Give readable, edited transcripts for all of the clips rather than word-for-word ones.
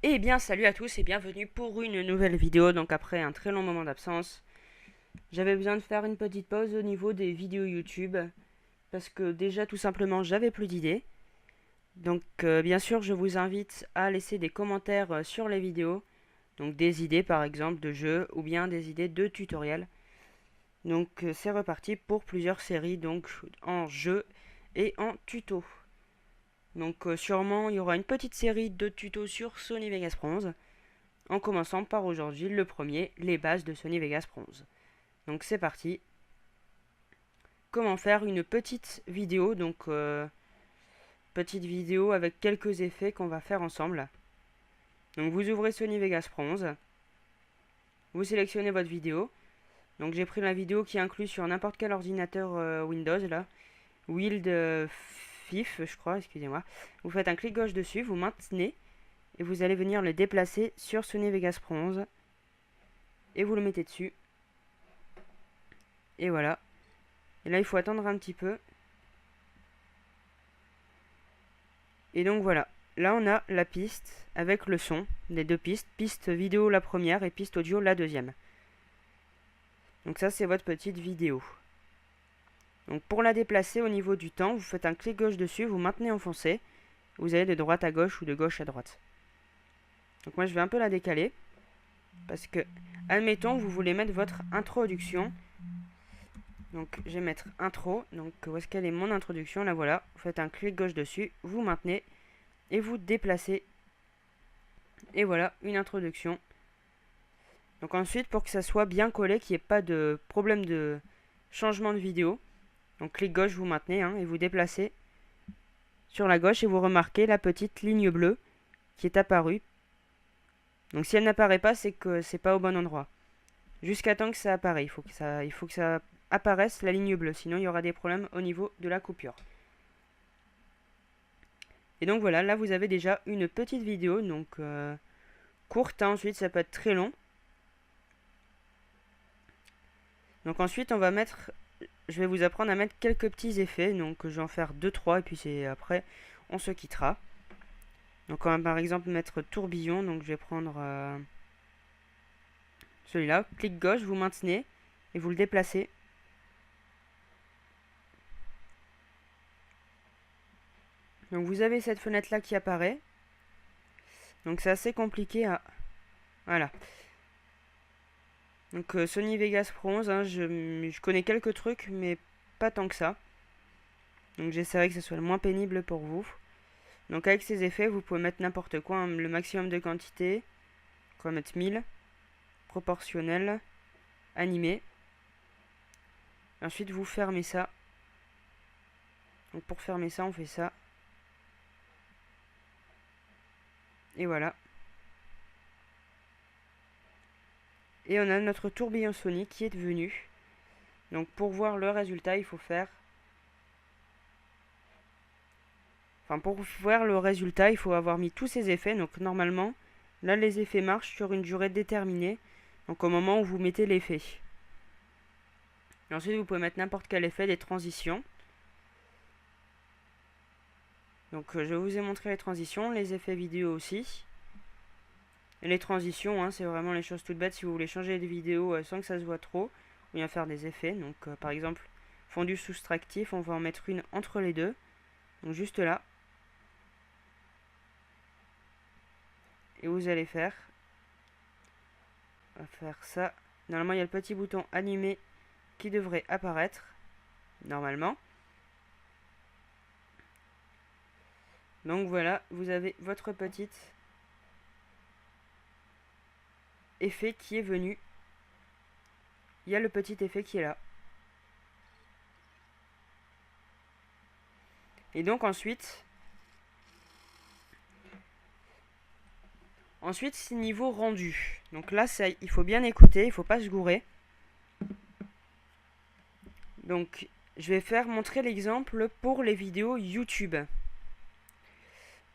Eh bien, salut à tous et bienvenue pour une nouvelle vidéo. Donc après un très long moment d'absence, j'avais besoin de faire une petite pause au niveau des vidéos YouTube parce que déjà tout simplement j'avais plus d'idées. Donc bien sûr, je vous invite à laisser des commentaires sur les vidéos, donc des idées par exemple de jeux ou bien des idées de tutoriels. Donc c'est reparti pour plusieurs séries donc en jeu et en tuto. Donc sûrement il y aura une petite série de tutos sur Sony Vegas Bronze, en commençant par aujourd'hui le premier, les bases de Sony Vegas Bronze. Donc c'est parti. Comment faire une petite vidéo, donc petite vidéo avec quelques effets qu'on va faire ensemble. Donc vous ouvrez Sony Vegas Bronze, vous sélectionnez votre vidéo. Donc j'ai pris la vidéo qui est inclue sur n'importe quel ordinateur Windows là, Wild FIF je crois, excusez-moi. Vous faites un clic gauche dessus, vous maintenez et vous allez venir le déplacer sur Sony Vegas Bronze et vous le mettez dessus. Et voilà. Et là, il faut attendre un petit peu. Et donc voilà. Là, on a la piste avec le son, les deux pistes. Piste vidéo la première et piste audio la deuxième. Donc ça, c'est votre petite vidéo. Donc pour la déplacer au niveau du temps, vous faites un clic gauche dessus, vous maintenez enfoncé. Vous allez de droite à gauche ou de gauche à droite. Donc moi, je vais un peu la décaler. Parce que, admettons, vous voulez mettre votre introduction. Donc je vais mettre intro. Donc où est-ce qu'elle est mon introduction? Là voilà. Vous faites un clic gauche dessus, vous maintenez et vous déplacez. Et voilà, une introduction. Donc ensuite, pour que ça soit bien collé, qu'il n'y ait pas de problème de changement de vidéo, donc clic gauche, vous maintenez et vous déplacez sur la gauche et vous remarquez la petite ligne bleue qui est apparue. Donc si elle n'apparaît pas, c'est que c'est pas au bon endroit. Jusqu'à temps que ça apparaisse, il faut que ça apparaisse la ligne bleue, sinon il y aura des problèmes au niveau de la coupure. Et donc voilà, là vous avez déjà une petite vidéo, donc courte, ensuite ça peut être très long. Donc ensuite on va mettre, je vais vous apprendre à mettre quelques petits effets, donc je vais en faire 2-3 et puis c'est après on se quittera. Donc on va par exemple mettre tourbillon, donc je vais prendre celui-là, clic gauche, vous maintenez et vous le déplacez. Donc vous avez cette fenêtre là qui apparaît. Donc c'est assez compliqué à... Voilà. Donc Sony Vegas Bronze, je connais quelques trucs mais pas tant que ça. Donc j'essaierai que ce soit le moins pénible pour vous. Donc avec ces effets, vous pouvez mettre n'importe quoi, le maximum de quantité. On va mettre 1000. Proportionnel. Animé. Ensuite vous fermez ça. Donc pour fermer ça, on fait ça. Et voilà. Et on a notre tourbillon Sony qui est venu. Donc pour voir le résultat, il faut faire... Enfin pour voir le résultat, il faut avoir mis tous ces effets. Donc normalement, là les effets marchent sur une durée déterminée. Donc au moment où vous mettez l'effet. Et ensuite vous pouvez mettre n'importe quel effet, des transitions. Donc je vous ai montré les transitions, les effets vidéo aussi. Et les transitions, c'est vraiment les choses toutes bêtes si vous voulez changer de vidéo sans que ça se voit trop. Ou bien faire des effets. Donc par exemple, fondu soustractif, on va en mettre une entre les deux. Donc juste là. Et vous allez faire... On va faire ça. Normalement, il y a le petit bouton animé qui devrait apparaître. Normalement. Donc voilà, vous avez votre petit effet qui est venu. Il y a le petit effet qui est là. Et donc ensuite, c'est niveau rendu. Donc là, ça, il faut bien écouter, il ne faut pas se gourer. Donc je vais montrer l'exemple pour les vidéos YouTube.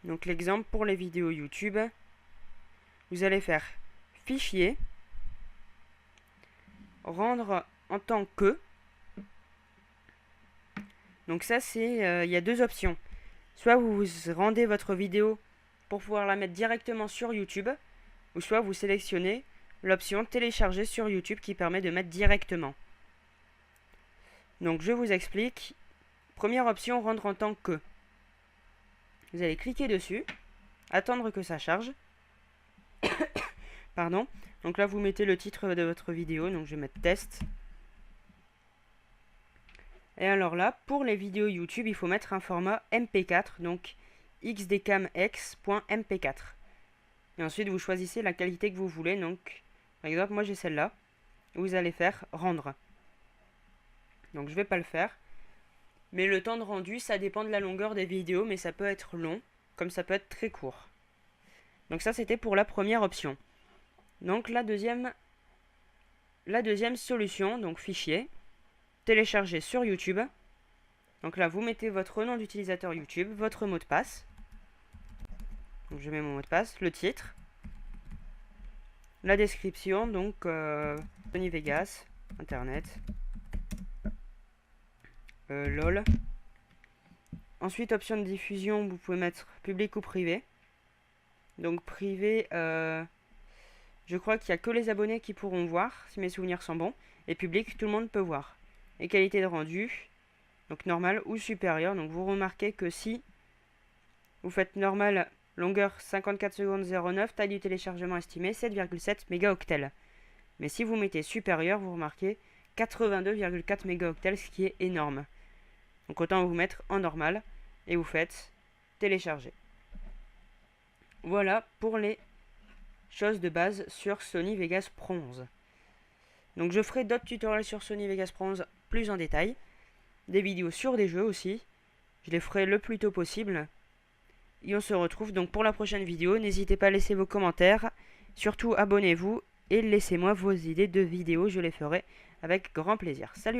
Donc l'exemple pour les vidéos YouTube, vous allez faire fichier, rendre en tant que. Donc ça c'est, il y a deux options. Soit vous rendez votre vidéo pour pouvoir la mettre directement sur YouTube, ou soit vous sélectionnez l'option télécharger sur YouTube qui permet de mettre directement. Donc je vous explique. Première option, rendre en tant que. Vous allez cliquer dessus, attendre que ça charge. Pardon. Donc là vous mettez le titre de votre vidéo, donc je vais mettre test. Et alors là, pour les vidéos YouTube, il faut mettre un format MP4, donc xdcamx.mp4. Et ensuite, vous choisissez la qualité que vous voulez. Donc, par exemple, moi j'ai celle-là. Vous allez faire rendre. Donc, je ne vais pas le faire. Mais le temps de rendu, ça dépend de la longueur des vidéos, mais ça peut être long, comme ça peut être très court. Donc ça, c'était pour la première option. Donc, la deuxième solution, donc fichier, télécharger sur YouTube. Donc là, vous mettez votre nom d'utilisateur YouTube, votre mot de passe. Donc je mets mon mot de passe, le titre, la description, donc Sony Vegas, Internet, LOL. Ensuite, option de diffusion, vous pouvez mettre public ou privé. Donc privé, je crois qu'il n'y a que les abonnés qui pourront voir, si mes souvenirs sont bons. Et public, tout le monde peut voir. Et qualité de rendu, donc normal ou supérieur. Donc vous remarquez que si vous faites normal, longueur 54 secondes 09, taille du téléchargement estimée 7,7 mégaoctets. Mais si vous mettez supérieur, vous remarquez 82,4 mégaoctets, ce qui est énorme. Donc autant vous mettre en normal et vous faites télécharger. Voilà pour les choses de base sur Sony Vegas Pro 11. Donc je ferai d'autres tutoriels sur Sony Vegas Pro 11 plus en détail. Des vidéos sur des jeux aussi. Je les ferai le plus tôt possible. Et on se retrouve donc pour la prochaine vidéo. N'hésitez pas à laisser vos commentaires. Surtout abonnez-vous et laissez-moi vos idées de vidéos. Je les ferai avec grand plaisir. Salut!